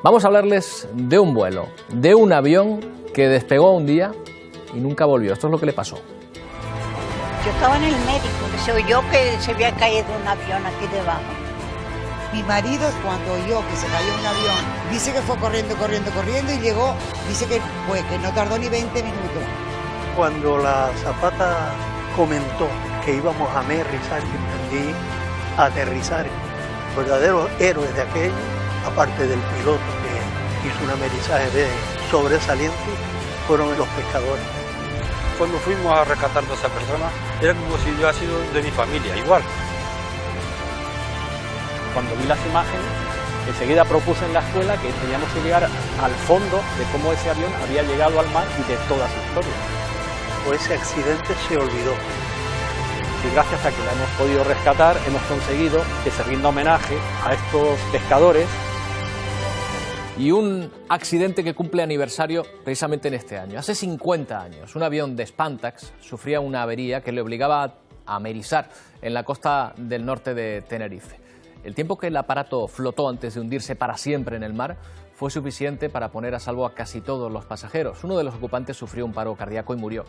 Vamos a hablarles de un vuelo, de un avión que despegó un día y nunca volvió. Esto es lo que le pasó. Yo estaba en el médico, se oyó que se había caído un avión aquí debajo. Mi marido, cuando oyó que se cayó un avión, dice que fue corriendo y llegó, dice que no tardó ni 20 minutos. Cuando la azafata comentó que íbamos a aterrizar, entendí aterrizar. Verdaderos héroes de aquello, aparte del piloto que hizo un aterrizaje sobresaliente, fueron los pescadores. Cuando fuimos a rescatar a esa persona, era como si yo hubiera sido de mi familia, igual. Cuando vi las imágenes, enseguida propuse en la escuela que teníamos que llegar al fondo de cómo ese avión había llegado al mar y de toda su historia. Pues ese accidente se olvidó. Y gracias a que la hemos podido rescatar, hemos conseguido que se rinda homenaje a estos pescadores. Y un accidente que cumple aniversario precisamente en este año. Hace 50 años, un avión de Spantax sufría una avería que le obligaba a amerizar en la costa del norte de Tenerife. El tiempo que el aparato flotó antes de hundirse para siempre en el mar fue suficiente para poner a salvo a casi todos los pasajeros. Uno de los ocupantes sufrió un paro cardíaco y murió,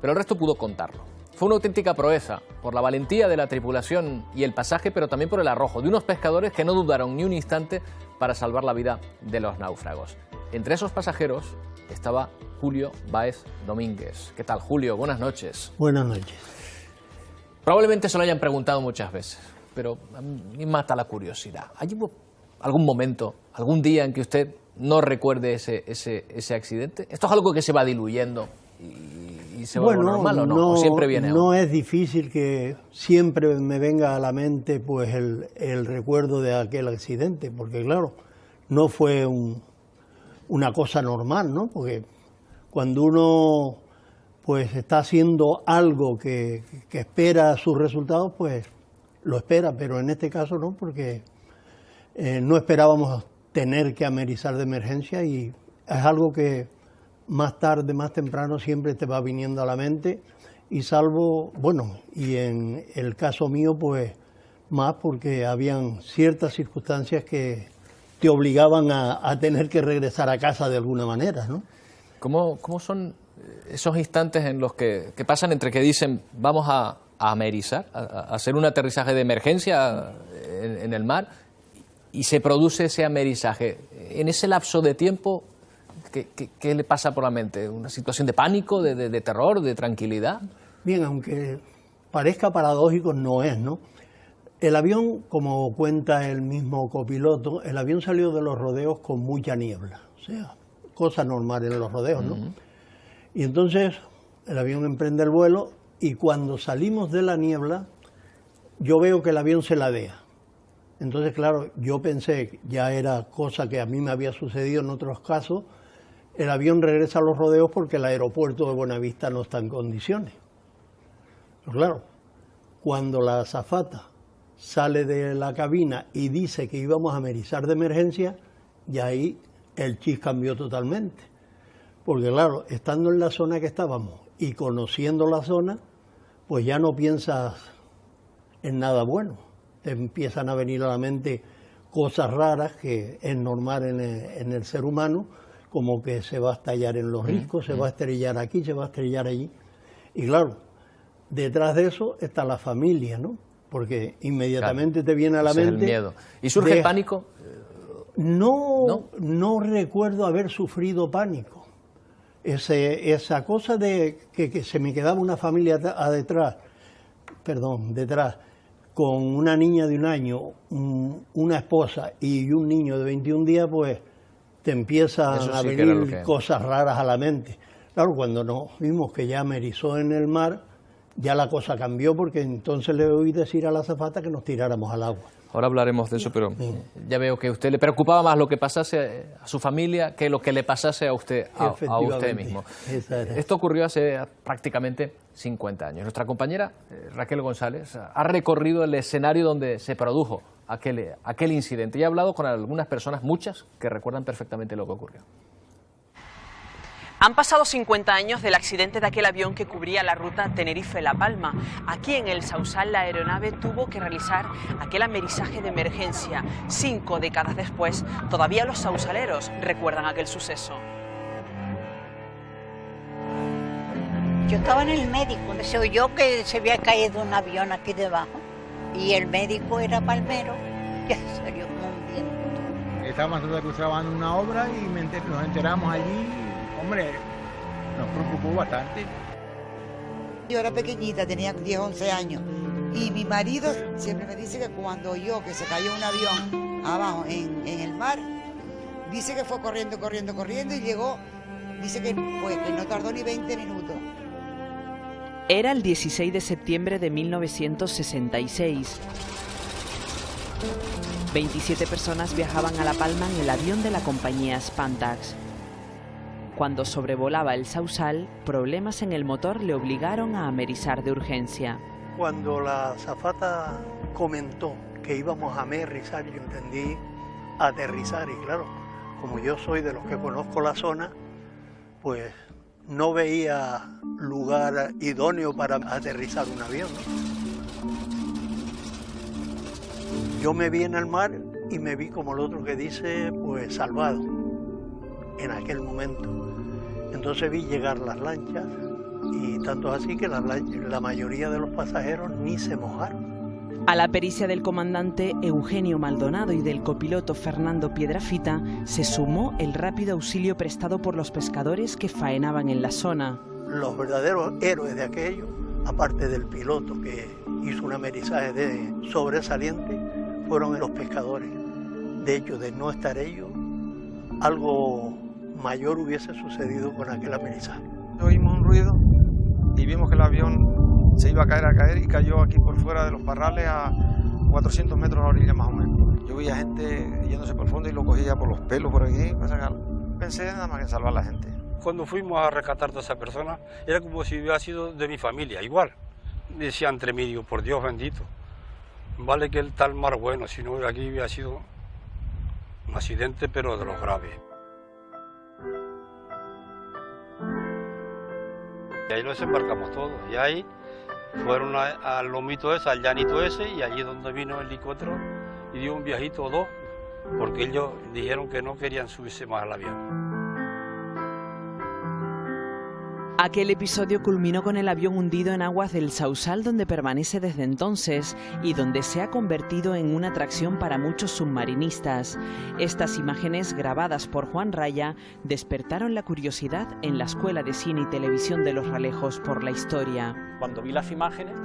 pero el resto pudo contarlo. Fue una auténtica proeza por la valentía de la tripulación y el pasaje, pero también por el arrojo de unos pescadores que no dudaron ni un instante para salvar la vida de los náufragos. Entre esos pasajeros estaba Julio Báez Domínguez. ¿Qué tal, Julio? Buenas noches. Buenas noches. Probablemente se lo hayan preguntado muchas veces, pero a mí me mata la curiosidad. ¿Hay algún momento, algún día en que usted no recuerde ese accidente? ¿Esto es algo que se va diluyendo y se vuelve normal o no? ¿O siempre viene? No es difícil que siempre me venga a la mente pues el recuerdo de aquel accidente, porque claro, no fue una cosa normal, ¿no? Porque cuando uno pues está haciendo algo que espera sus resultados, pues lo espera, pero en este caso no, porque no esperábamos tener que amerizar de emergencia y es algo que más tarde, más temprano siempre te va viniendo a la mente y salvo, bueno, y en el caso mío pues más porque habían ciertas circunstancias que te obligaban a tener que regresar a casa de alguna manera, ¿no? ¿Cómo son esos instantes en los que pasan entre que dicen vamos a amerizar, a hacer un aterrizaje de emergencia en el mar y se produce ese amerizaje? En ese lapso de tiempo, ¿qué le pasa por la mente? ¿Una situación de pánico, de terror, de tranquilidad? Bien, aunque parezca paradójico, no es, ¿no? El avión, como cuenta el mismo copiloto, el avión salió de los rodeos con mucha niebla, o sea, cosa normal en los rodeos, ¿no? Y entonces el avión emprende el vuelo y cuando salimos de la niebla, yo veo que el avión se ladea. Entonces, claro, yo pensé, ya era cosa que a mí me había sucedido en otros casos, el avión regresa a los rodeos porque el aeropuerto de Buenavista no está en condiciones. Pero claro, cuando la azafata sale de la cabina y dice que íbamos a amerizar de emergencia, y ahí el chip cambió totalmente. Porque claro, estando en la zona que estábamos y conociendo la zona, pues ya no piensas en nada bueno. Te empiezan a venir a la mente cosas raras que es normal en el ser humano, como que se va a estallar en los riscos, se va a estrellar aquí, se va a estrellar allí. Y claro, detrás de eso está la familia, ¿no? Porque inmediatamente te viene a la mente... Es el miedo. ¿Y surge el pánico? No recuerdo haber sufrido pánico. Esa cosa de que se me quedaba una familia detrás, con una niña de 1 año, una esposa y un niño de 21 días, pues te empiezan a venir cosas raras a la mente. Claro, cuando nos vimos que ya amerizó en el mar, ya la cosa cambió, porque entonces le oí decir a la azafata que nos tiráramos al agua. Ahora hablaremos de eso, pero ya veo que a usted le preocupaba más lo que pasase a su familia que lo que le pasase a usted mismo. Esto ocurrió hace prácticamente 50 años. Nuestra compañera Raquel González ha recorrido el escenario donde se produjo aquel incidente y ha hablado con algunas personas, muchas, que recuerdan perfectamente lo que ocurrió. Han pasado 50 años del accidente de aquel avión que cubría la ruta Tenerife-La Palma. Aquí en el Sausal la aeronave tuvo que realizar aquel amerizaje de emergencia. 5 décadas después, todavía los sausaleros recuerdan aquel suceso. Yo estaba en el médico, se oyó que se había caído un avión aquí debajo y el médico era palmero, ya salió como un viento. Estábamos nosotros grabando una obra y nos enteramos allí. Hombre, nos preocupó bastante. Yo era pequeñita, tenía 10, 11 años. Y mi marido siempre me dice que cuando oyó que se cayó un avión abajo en el mar, dice que fue corriendo y llegó, dice que no tardó ni 20 minutos. Era el 16 de septiembre de 1966. 27 personas viajaban a La Palma en el avión de la compañía Spantax. Cuando sobrevolaba el Sausal, problemas en el motor le obligaron a amerizar de urgencia. Cuando la azafata comentó que íbamos a amerizar, yo entendí aterrizar, y claro, como yo soy de los que conozco la zona, pues no veía lugar idóneo para aterrizar un avión, ¿no? Yo me vi en el mar y me vi, como el otro que dice, pues salvado en aquel momento. Entonces vi llegar las lanchas y tanto así que la mayoría de los pasajeros ni se mojaron. A la pericia del comandante Eugenio Maldonado y del copiloto Fernando Piedrafita se sumó el rápido auxilio prestado por los pescadores que faenaban en la zona. Los verdaderos héroes de aquello, aparte del piloto que hizo un amerizaje sobresaliente, fueron los pescadores. De hecho, de no estar ellos, algo mayor hubiese sucedido con aquel amerizaje. Oímos un ruido y vimos que el avión se iba a caer y cayó aquí por fuera de los parrales a 400 metros a la orilla más o menos. Yo veía gente yéndose por el fondo y lo cogía por los pelos por aquí para sacarlo. Pensé nada más que en salvar a la gente. Cuando fuimos a rescatar a toda esa persona, era como si hubiera sido de mi familia, igual. Decía entre mí, digo, por Dios bendito, vale que el tal mar bueno, si no aquí hubiera sido un accidente, pero de los graves. Y ahí nos embarcamos todos, y ahí fueron al lomito ese, al llanito ese, y allí donde vino el helicóptero y dio un viajito o dos, porque ellos dijeron que no querían subirse más al avión. Aquel episodio culminó con el avión hundido en aguas del Sausal, donde permanece desde entonces y donde se ha convertido en una atracción para muchos submarinistas. Estas imágenes, grabadas por Juan Raya, despertaron la curiosidad en la Escuela de Cine y Televisión de Los Realejos por la historia. Cuando vi las imágenes,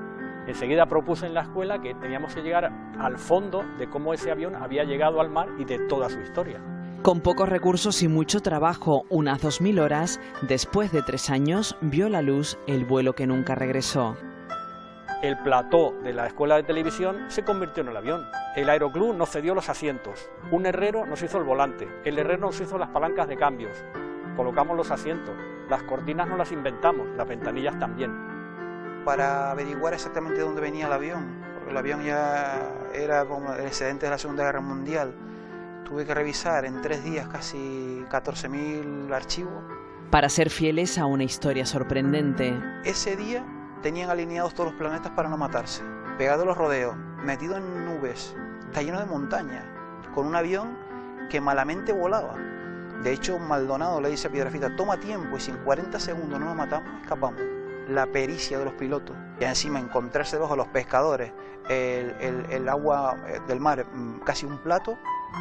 enseguida propuse en la escuela que teníamos que llegar al fondo de cómo ese avión había llegado al mar y de toda su historia. Con pocos recursos y mucho trabajo, unas 2000 horas, después de 3 años, vio la luz el vuelo que nunca regresó. El plató de la escuela de televisión se convirtió en el avión. El aeroclub nos cedió los asientos. Un herrero nos hizo el volante. El herrero nos hizo las palancas de cambios. Colocamos los asientos. Las cortinas no las inventamos, las ventanillas también. Para averiguar exactamente dónde venía el avión, porque el avión ya era como el excedente de la Segunda Guerra Mundial, tuve que revisar en 3 días casi 14.000 archivos. Para ser fieles a una historia sorprendente. Ese día tenían alineados todos los planetas para no matarse. Pegado a los rodeos, metido en nubes, está lleno de montañas, con un avión que malamente volaba. De hecho, Maldonado le dice a Piedrafita, toma tiempo y si en 40 segundos no nos matamos, escapamos. La pericia de los pilotos. Y encima encontrarse debajo de los pescadores, el agua del mar, casi un plato.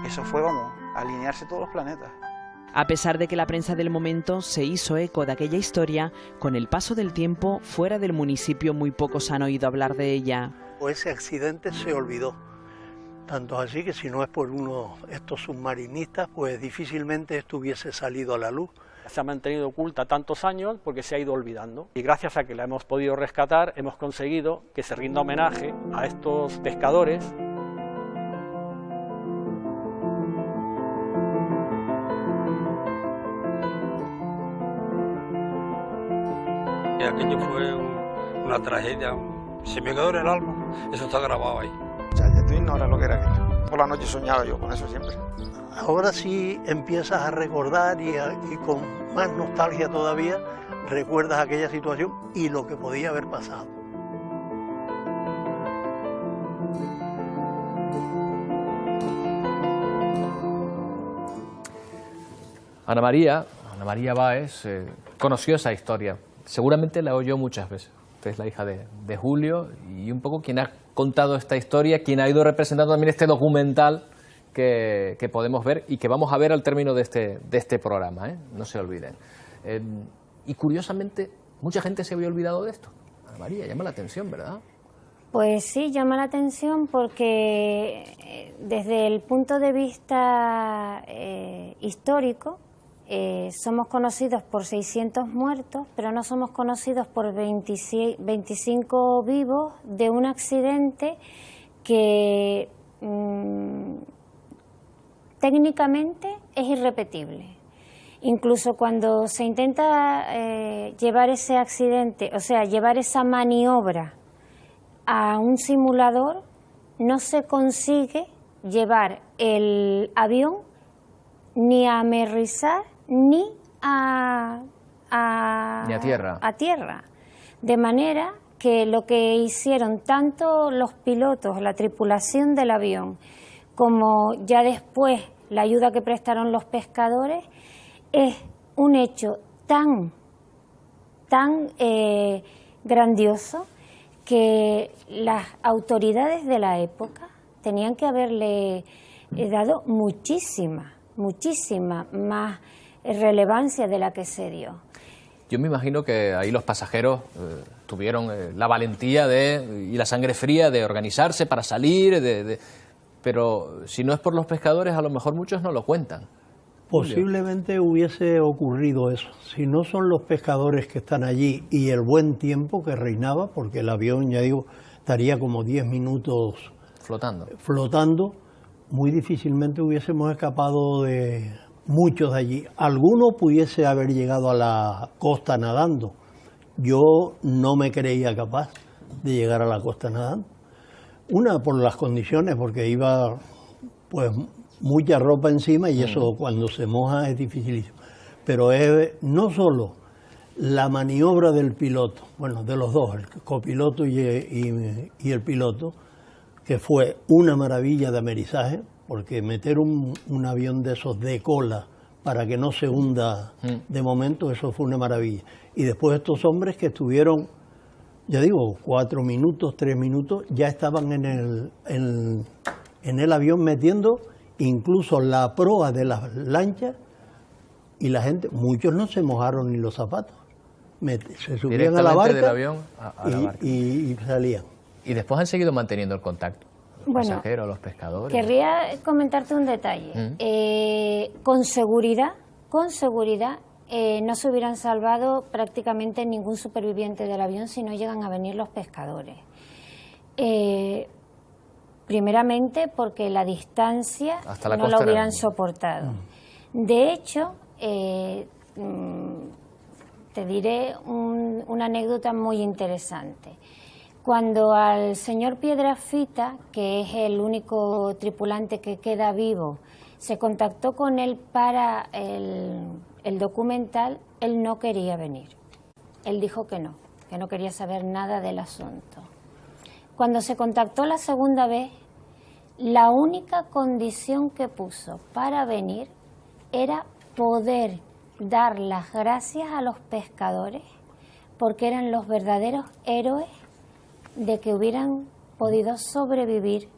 Eso fue, vamos, alinearse todos los planetas. A pesar de que la prensa del momento se hizo eco de aquella historia, con el paso del tiempo, fuera del municipio muy pocos han oído hablar de ella. Ese accidente se olvidó. Tanto así que si no es por estos submarinistas, pues difícilmente esto hubiese salido a la luz. Se ha mantenido oculta tantos años porque se ha ido olvidando. Y gracias a que la hemos podido rescatar, hemos conseguido que se rinda homenaje a estos pescadores. Y aquello fue una tragedia, se me quedó en el alma, eso está grabado ahí. O sea, tú ignoras lo que era aquello. Por la noche soñaba yo con eso siempre. ahora sí empiezas a recordar y con más nostalgia todavía recuerdas aquella situación y lo que podía haber pasado. Ana María Báez conoció esa historia, seguramente la oyó muchas veces. Usted es la hija de Julio y un poco quien ha contado esta historia, quien ha ido representando también este documental que podemos ver y que vamos a ver al término de este programa, no se olviden. Y curiosamente, mucha gente se había olvidado de esto. Ana María, llama la atención, ¿verdad? Pues sí, llama la atención porque desde el punto de vista histórico, somos conocidos por 600 muertos, pero no somos conocidos por 25 vivos de un accidente que técnicamente es irrepetible. Incluso cuando se intenta llevar ese accidente, o sea, llevar esa maniobra a un simulador, no se consigue llevar el avión ni a aterrizar ni a tierra. De manera que lo que hicieron tanto los pilotos, la tripulación del avión, como ya después la ayuda que prestaron los pescadores, es un hecho tan grandioso que las autoridades de la época tenían que haberle dado muchísima más relevancia de la que se dio. Yo me imagino que ahí los pasajeros tuvieron la valentía y la sangre fría de organizarse para salir, pero si no es por los pescadores, a lo mejor muchos no lo cuentan. Posiblemente hubiese ocurrido eso. Si no son los pescadores que están allí y el buen tiempo que reinaba, porque el avión, ya digo, estaría como 10 minutos flotando, muy difícilmente hubiésemos escapado de muchos de allí. Alguno pudiese haber llegado a la costa nadando. Yo no me creía capaz de llegar a la costa nadando. Una, por las condiciones, porque iba pues mucha ropa encima y eso cuando se moja es dificilísimo. Pero es no solo la maniobra del piloto, bueno, de los dos, el copiloto y el piloto, que fue una maravilla de amerizaje, porque meter un avión de esos de cola para que no se hunda de momento, eso fue una maravilla. Y después estos hombres que estuvieron, ya digo, 4 minutos, 3 minutos, ya estaban en el avión metiendo incluso la proa de las lanchas, y la gente, muchos no se mojaron ni los zapatos. Se subían a la barca, del avión a la barca. Y salían. Y después han seguido manteniendo el contacto. Los pasajeros, los pescadores. Querría comentarte un detalle. Con seguridad no se hubieran salvado prácticamente ningún superviviente del avión si no llegan a venir los pescadores. Primeramente porque la distancia no la hubieran soportado. De hecho, te diré una anécdota muy interesante. Cuando al señor Piedrafita, que es el único tripulante que queda vivo, se contactó con él para el documental, él no quería venir. Él dijo que no quería saber nada del asunto. Cuando se contactó la segunda vez, la única condición que puso para venir era poder dar las gracias a los pescadores, porque eran los verdaderos héroes de que hubieran podido sobrevivir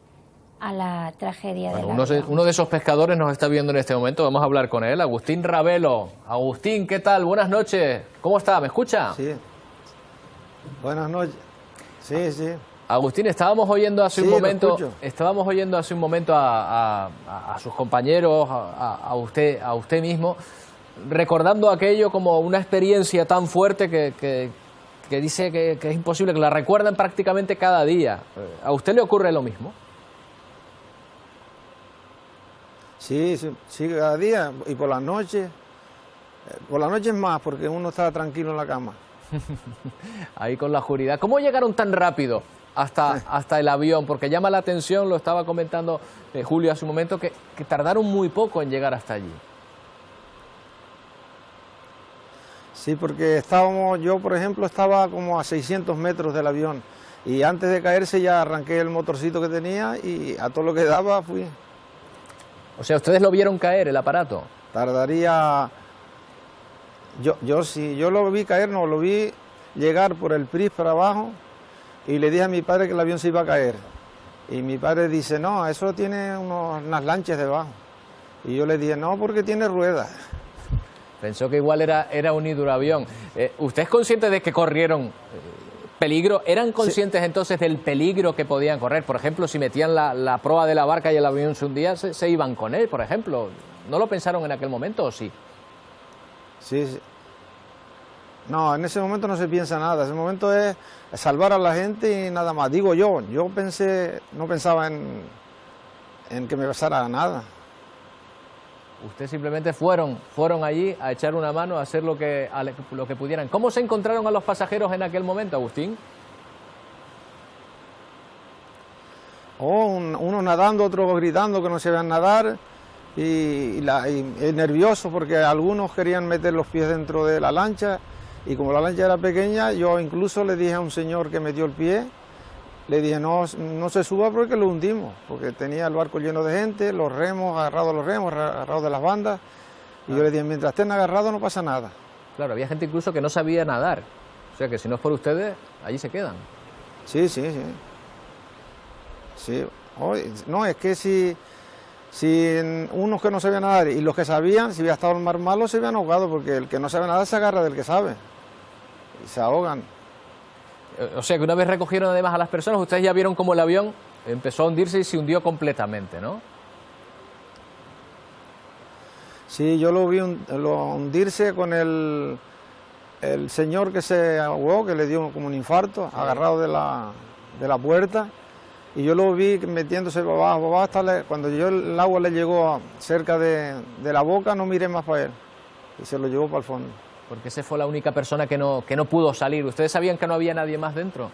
a la tragedia de la uno de esos pescadores nos está viendo en este momento, vamos a hablar con él, Agustín Ravelo. Agustín, ¿qué tal? Buenas noches. ¿Cómo está? ¿Me escucha? Sí. Buenas noches. Sí, sí. Agustín, estábamos oyendo hace un momento a sus compañeros, a usted mismo, recordando aquello como una experiencia tan fuerte que dice que es imposible, que la recuerdan prácticamente cada día. ¿A usted le ocurre lo mismo? Sí, cada día, y por las noches más, porque uno está tranquilo en la cama. Ahí con la oscuridad. ¿Cómo llegaron tan rápido hasta el avión? Porque llama la atención, lo estaba comentando Julio hace un momento, que tardaron muy poco en llegar hasta allí. Sí, porque yo por ejemplo estaba como a 600 metros del avión y antes de caerse ya arranqué el motorcito que tenía y a todo lo que daba fui. O sea, ¿ustedes lo vieron caer, el aparato? Tardaría... Yo lo vi caer, no, lo vi llegar por el PRIS para abajo y le dije a mi padre que el avión se iba a caer. Y mi padre dice, no, eso tiene unas lanchas debajo. Y yo le dije, no, porque tiene ruedas. Pensó que igual era un hidroavión. ¿Usted es consciente de que corrieron peligro? ¿Eran conscientes entonces del peligro que podían correr? Por ejemplo, si metían la proa de la barca y el avión se hundía, se iban con él, por ejemplo. ¿No lo pensaron en aquel momento o sí? Sí, sí. No, en ese momento no se piensa nada. Ese momento es salvar a la gente y nada más. Digo yo no pensaba en que me pasara nada. Ustedes simplemente fueron allí a echar una mano, a hacer lo que pudieran. ¿Cómo se encontraron a los pasajeros en aquel momento, Agustín? Uno nadando, otro gritando que no se vean nadar y nerviosos porque algunos querían meter los pies dentro de la lancha y como la lancha era pequeña, yo incluso le dije a un señor que metió el pie, le dije no se suba porque lo hundimos, porque tenía el barco lleno de gente, los remos, agarrados de las bandas, y yo le dije, mientras estén agarrados no pasa nada. Claro, había gente incluso que no sabía nadar, o sea que si no es por ustedes, allí se quedan. Sí. No, es que si unos que no sabían nadar y los que sabían, si hubiera estado el mar malo, se habían ahogado, porque el que no sabe nadar se agarra del que sabe, y se ahogan. O sea que una vez recogieron además a las personas, ustedes ya vieron cómo el avión empezó a hundirse y se hundió completamente, ¿no? Sí, yo lo vi hundirse con el señor que se ahogó, que le dio como un infarto, agarrado de la puerta, y yo lo vi metiéndose para abajo hasta cuando el agua le llegó cerca de la boca, no miré más para él, y se lo llevó para el fondo. Porque esa fue la única persona que no pudo salir. ¿Ustedes sabían que no había nadie más dentro?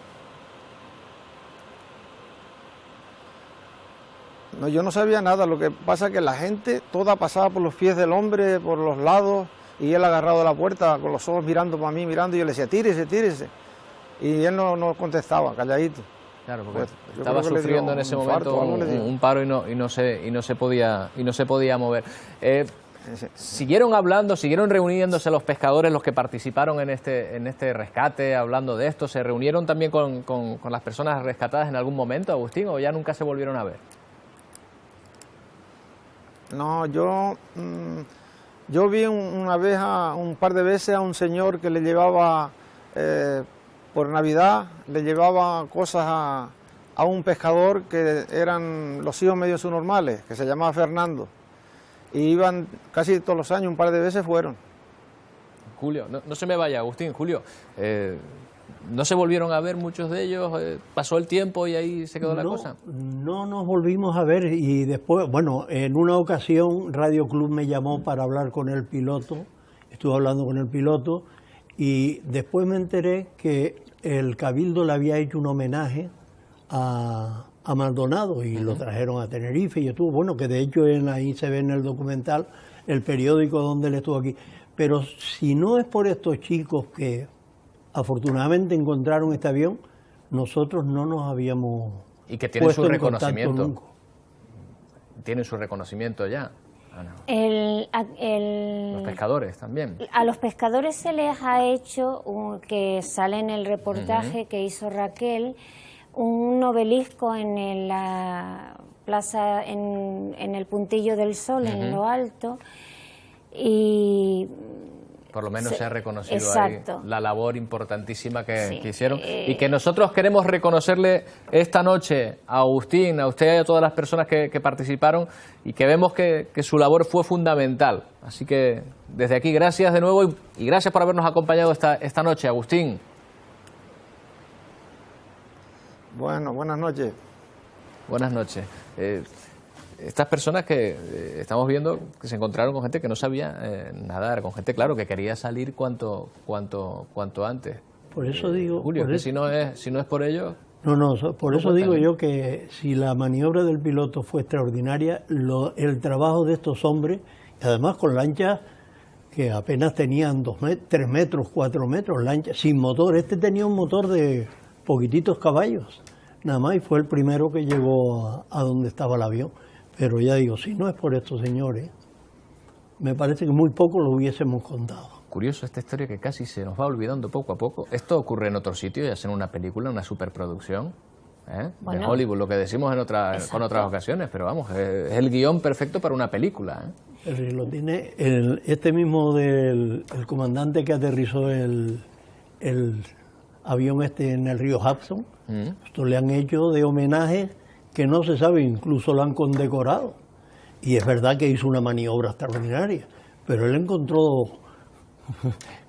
No, yo no sabía nada. Lo que pasa es que la gente toda pasaba por los pies del hombre, por los lados, y él agarrado de la puerta, con los ojos mirando para mí, y yo le decía, tírese. Y él no contestaba, calladito. Claro, porque estaba sufriendo en ese momento un paro y no se podía mover. Siguieron hablando, siguieron reuniéndose los pescadores, los que participaron en este rescate, hablando de esto. ¿Se reunieron también con las personas rescatadas en algún momento, Agustín, o ya nunca se volvieron a ver? No, yo vi una vez, un par de veces a un señor que le llevaba, por Navidad, le llevaba cosas a un pescador que eran los hijos medio subnormales, que se llamaba Fernando. Y iban casi todos los años, un par de veces fueron. Julio, no se me vaya, Agustín. Julio, ¿no se volvieron a ver muchos de ellos? ¿Pasó el tiempo y ahí se quedó la cosa? No nos volvimos a ver y después, bueno, en una ocasión Radio Club me llamó para hablar con el piloto, estuve hablando con el piloto y después me enteré que el Cabildo le había hecho un homenaje a Maldonado y lo trajeron a Tenerife y estuvo, bueno, que de hecho ahí se ve en el documental el periódico donde él estuvo aquí. Pero si no es por estos chicos que afortunadamente encontraron este avión, nosotros no nos habíamos y que tienen su reconocimiento. Nunca. Tienen su reconocimiento ya. Ana. Los pescadores también. A los pescadores se les ha hecho, que sale en el reportaje que hizo Raquel, un obelisco en la plaza, en el Puntillo del Sol, en lo alto, y por lo menos se ha reconocido exacto. ahí la labor importantísima que hicieron y que nosotros queremos reconocerle esta noche a Agustín, a usted y a todas las personas que participaron y que vemos que su labor fue fundamental. Así que desde aquí gracias de nuevo y gracias por habernos acompañado esta noche, Agustín. Bueno, buenas noches. Buenas noches. Estas personas que estamos viendo que se encontraron con gente que no sabía nadar, con gente, claro, que quería salir cuanto antes. Por eso digo... Julio, que si no es por ellos... No, por eso digo yo que si la maniobra del piloto fue extraordinaria, el trabajo de estos hombres, además con lanchas que apenas tenían 3 metros, 4 metros, lanchas sin motor. Este tenía un motor de poquititos caballos, nada más, y fue el primero que llegó a donde estaba el avión. Pero ya digo, si no es por estos señores, me parece que muy poco lo hubiésemos contado. Curioso esta historia que casi se nos va olvidando poco a poco. Esto ocurre en otro sitio, ya sea en una película, una superproducción, de Hollywood, lo que decimos con otras ocasiones, pero vamos, es el guión perfecto para una película. Lo tiene este mismo el comandante que aterrizó el avión en el río Hudson. Esto le han hecho de homenaje que no se sabe, incluso lo han condecorado. Y es verdad que hizo una maniobra extraordinaria, pero él encontró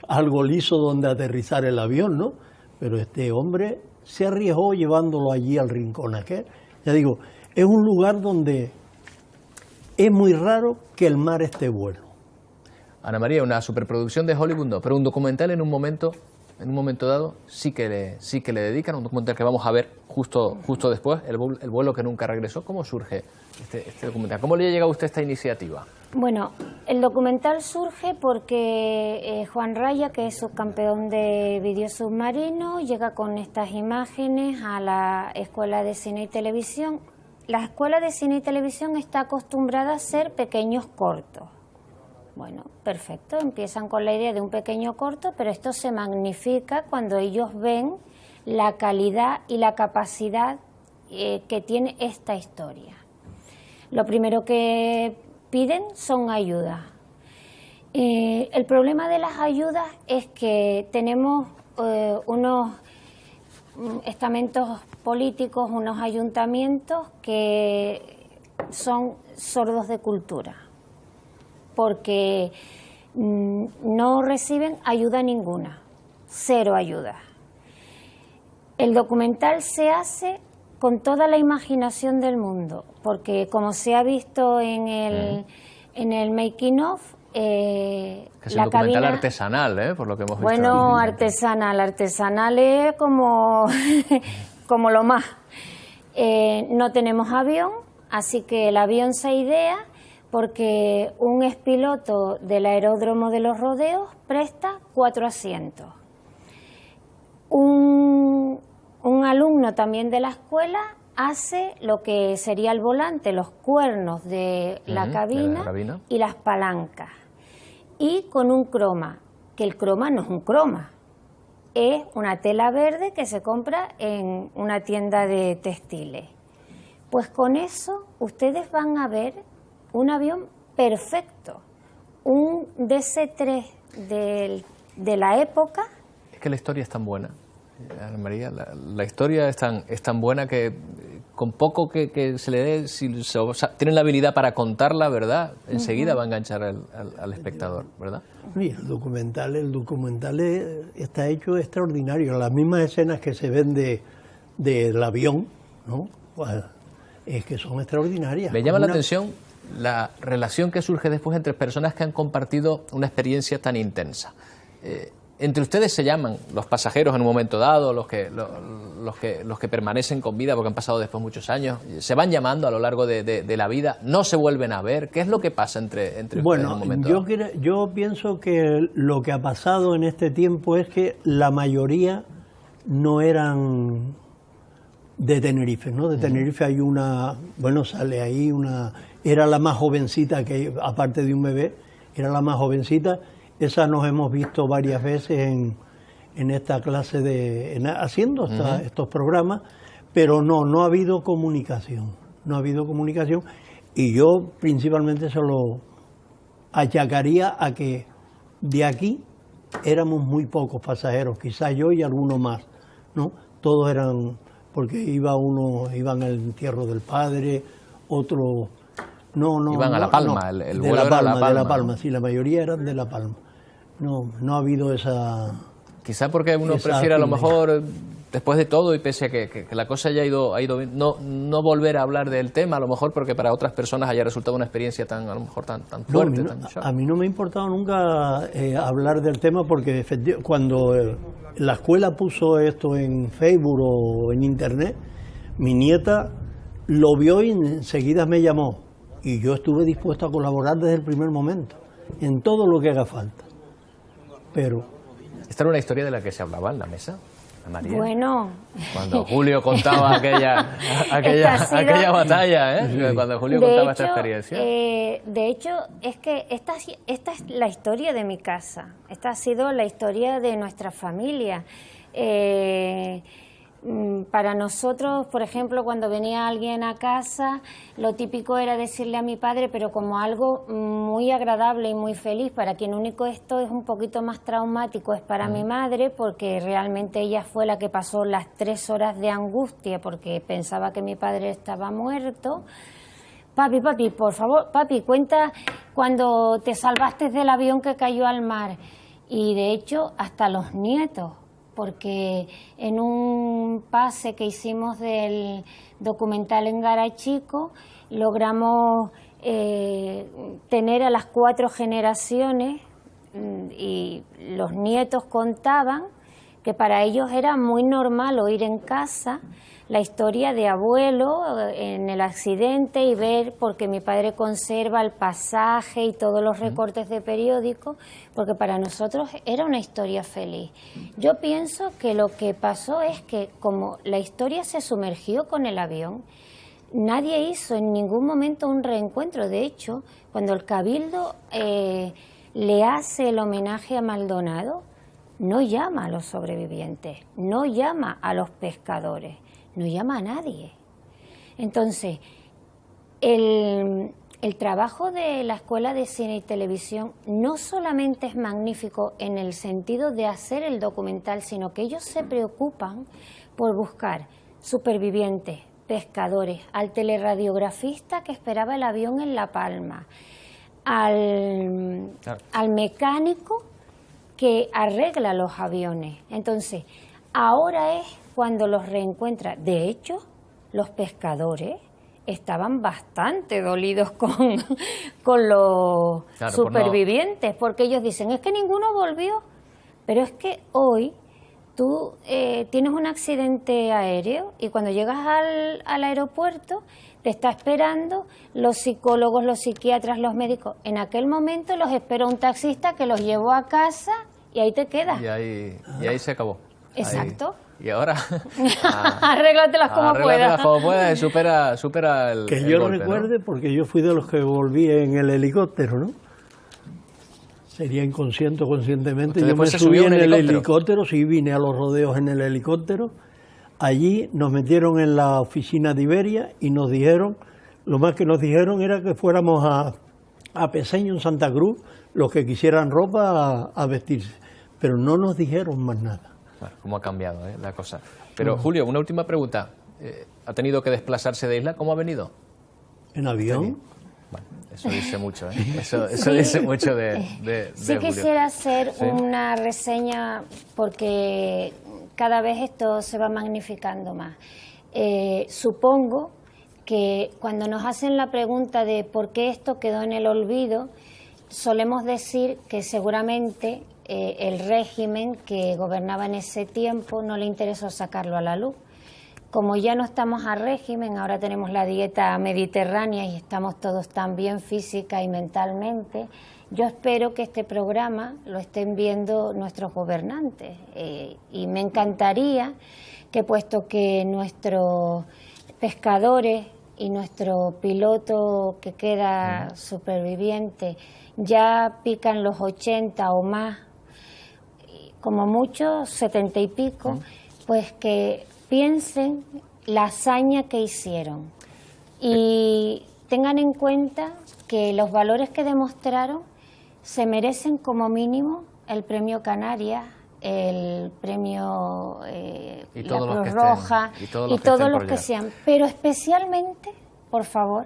algo liso donde aterrizar el avión, ¿no? Pero este hombre se arriesgó llevándolo allí al rincón aquel. Ya digo, es un lugar donde es muy raro que el mar esté bueno. Ana María, una superproducción de Hollywood no, pero un documental en un momento dado sí que le dedican, un documental que vamos a ver justo después, el vuelo que nunca regresó. ¿Cómo surge este documental? ¿Cómo le ha llegado a usted esta iniciativa? Bueno, el documental surge porque Juan Raya, que es subcampeón de vídeo submarino, llega con estas imágenes a la Escuela de Cine y Televisión. La Escuela de Cine y Televisión está acostumbrada a hacer pequeños cortos. Bueno, perfecto, empiezan con la idea de un pequeño corto, pero esto se magnifica cuando ellos ven la calidad y la capacidad que tiene esta historia. Lo primero que piden son ayudas. El problema de las ayudas es que tenemos unos estamentos políticos, unos ayuntamientos que son sordos de cultura, porque no reciben ayuda ninguna, 0 ayuda. El documental se hace con toda la imaginación del mundo, porque como se ha visto en el making of, que es un documental artesanal, por lo que hemos visto. Bueno, artesanal es como, como lo más. No tenemos avión, así que el avión se idea porque un expiloto del aeródromo de Los Rodeos presta 4 asientos. Un alumno también de la escuela hace lo que sería el volante, los cuernos de la cabina y las palancas. Y con un croma, que el croma no es un croma, es una tela verde que se compra en una tienda de textiles. Pues con eso ustedes van a ver un avión perfecto, un DC-3 de la época. Es que la historia es tan buena, Ana María, la historia es tan buena que con poco que se le dé, si tienen la habilidad para contarla, ¿verdad? Enseguida va a enganchar al espectador, ¿verdad? Y el documental está hecho extraordinario. Las mismas escenas que se ven del avión, ¿no? Pues, es que son extraordinarias. Me llama la atención la relación que surge después entre personas que han compartido una experiencia tan intensa. Entre ustedes se llaman los pasajeros en un momento dado, los que permanecen con vida porque han pasado después muchos años, se van llamando a lo largo de la vida, no se vuelven a ver. ¿Qué es lo que pasa entre ustedes en un momento dado? Yo pienso que lo que ha pasado en este tiempo es que la mayoría no eran de Tenerife, ¿no? De Tenerife hay sale ahí era la más jovencita, que aparte de un bebé, era la más jovencita. Esa nos hemos visto varias veces en esta clase haciendo estos programas, pero no ha habido comunicación. No ha habido comunicación y yo principalmente se lo achacaría a que de aquí éramos muy pocos pasajeros, quizás yo y alguno más, ¿no? Todos eran, porque iban al entierro del padre, otro... Iban a La Palma, el vuelo era de La Palma, sí, la mayoría eran de La Palma. No ha habido esa... Quizá porque uno prefiere a lo mejor después de todo y pese a que la cosa haya ido bien, no volver a hablar del tema, a lo mejor porque para otras personas haya resultado una experiencia tan, a lo mejor tan fuerte. A mí no me ha importado nunca hablar del tema, porque cuando la escuela puso esto en Facebook o en Internet, mi nieta lo vio y enseguida me llamó. Y yo estuve dispuesto a colaborar desde el primer momento, en todo lo que haga falta. Pero... ¿Esta era una historia de la que se hablaba en la mesa, María? Bueno... Cuando Julio contaba aquella batalla, ¿eh? Cuando Julio contaba esta experiencia. De hecho, es que esta es la historia de mi casa. Esta ha sido la historia de nuestra familia. Para nosotros, por ejemplo, cuando venía alguien a casa, lo típico era decirle a mi padre, pero como algo muy agradable y muy feliz. Para quien único esto es un poquito más traumático es para mi madre, porque realmente ella fue la que pasó las 3 horas de angustia porque pensaba que mi padre estaba muerto. Papi, por favor, papi, cuenta cuando te salvaste del avión que cayó al mar. Y de hecho, hasta los nietos, porque en un pase que hicimos del documental en Garachico logramos tener a las 4 generaciones, y los nietos contaban que para ellos era muy normal oír en casa la historia de abuelo en el accidente y ver, porque mi padre conserva el pasaje y todos los recortes de periódico, porque para nosotros era una historia feliz. Yo pienso que lo que pasó es que como la historia se sumergió con el avión, nadie hizo en ningún momento un reencuentro. De hecho, cuando el Cabildo le hace el homenaje a Maldonado, no llama a los sobrevivientes, no llama a los pescadores, no llama a nadie. Entonces, el trabajo de la Escuela de Cine y Televisión no solamente es magnífico en el sentido de hacer el documental, sino que ellos se preocupan por buscar supervivientes, pescadores, al teleradiografista que esperaba el avión en La Palma, al mecánico que arregla los aviones. Entonces, ahora es cuando los reencuentra. De hecho, los pescadores estaban bastante dolidos con los supervivientes, porque ellos dicen, es que ninguno volvió. Pero es que hoy tú tienes un accidente aéreo y cuando llegas al aeropuerto te está esperando los psicólogos, los psiquiatras, los médicos. En aquel momento los esperó un taxista que los llevó a casa y ahí te quedas. Y ahí se acabó. Exacto. Y ahora... Arréglatelas como puedas. Y supera el Que yo golpe, recuerde, ¿no? Porque yo fui de los que volví en el helicóptero, ¿no? Sería inconsciente o conscientemente. Yo me subí en el helicóptero, sí, vine a los rodeos en el helicóptero. Allí nos metieron en la oficina de Iberia y nos dijeron, lo más que nos dijeron era que fuéramos a Peseño, en Santa Cruz, los que quisieran ropa a vestirse. Pero no nos dijeron más nada. Bueno, cómo ha cambiado la cosa. Pero Julio, una última pregunta. ¿Ha tenido que desplazarse de isla? ¿Cómo ha venido? ¿En avión? Bueno, eso dice mucho, ¿eh? Eso dice mucho de sí, Julio. Quisiera hacer una reseña porque cada vez esto se va magnificando más. Supongo que cuando nos hacen la pregunta de por qué esto quedó en el olvido, solemos decir que seguramente el régimen que gobernaba en ese tiempo no le interesó sacarlo a la luz. Como ya no estamos a régimen, ahora tenemos la dieta mediterránea y estamos todos tan bien física y mentalmente, yo espero que este programa lo estén viendo nuestros gobernantes y me encantaría que, puesto que nuestros pescadores y nuestro piloto que queda superviviente ya pican los 80 o más, como mucho 70 y pico, pues que piensen la hazaña que hicieron y tengan en cuenta que los valores que demostraron se merecen como mínimo el premio Canarias, el premio la Cruz Roja y todos los que sean, pero especialmente, por favor,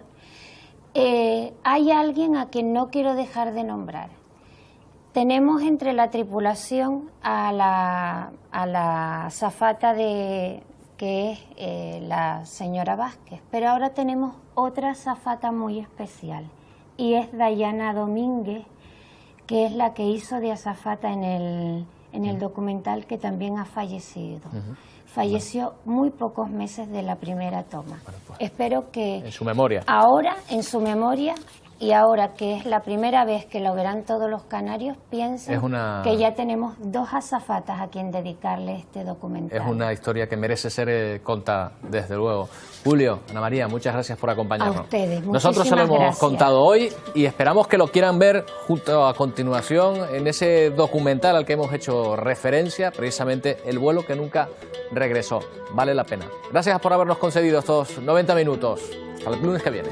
hay alguien a quien no quiero dejar de nombrar. Tenemos entre la tripulación a la azafata que es la señora Vázquez, pero ahora tenemos otra azafata muy especial y es Dayana Domínguez, que es la que hizo de azafata en el documental, que también ha fallecido. Falleció muy pocos meses de la primera toma. Bueno, pues, espero que en su memoria. Ahora, en su memoria, y ahora que es la primera vez que lo verán todos los canarios, piensen que ya tenemos 2 azafatas a quien dedicarle este documental. Es una historia que merece ser contada, desde luego. Julio, Ana María, muchas gracias por acompañarnos. A ustedes, nosotros se lo hemos contado hoy y esperamos que lo quieran ver junto a continuación en ese documental al que hemos hecho referencia, precisamente El vuelo que nunca regresó. Vale la pena. Gracias por habernos concedido estos 90 minutos. Hasta el lunes que viene.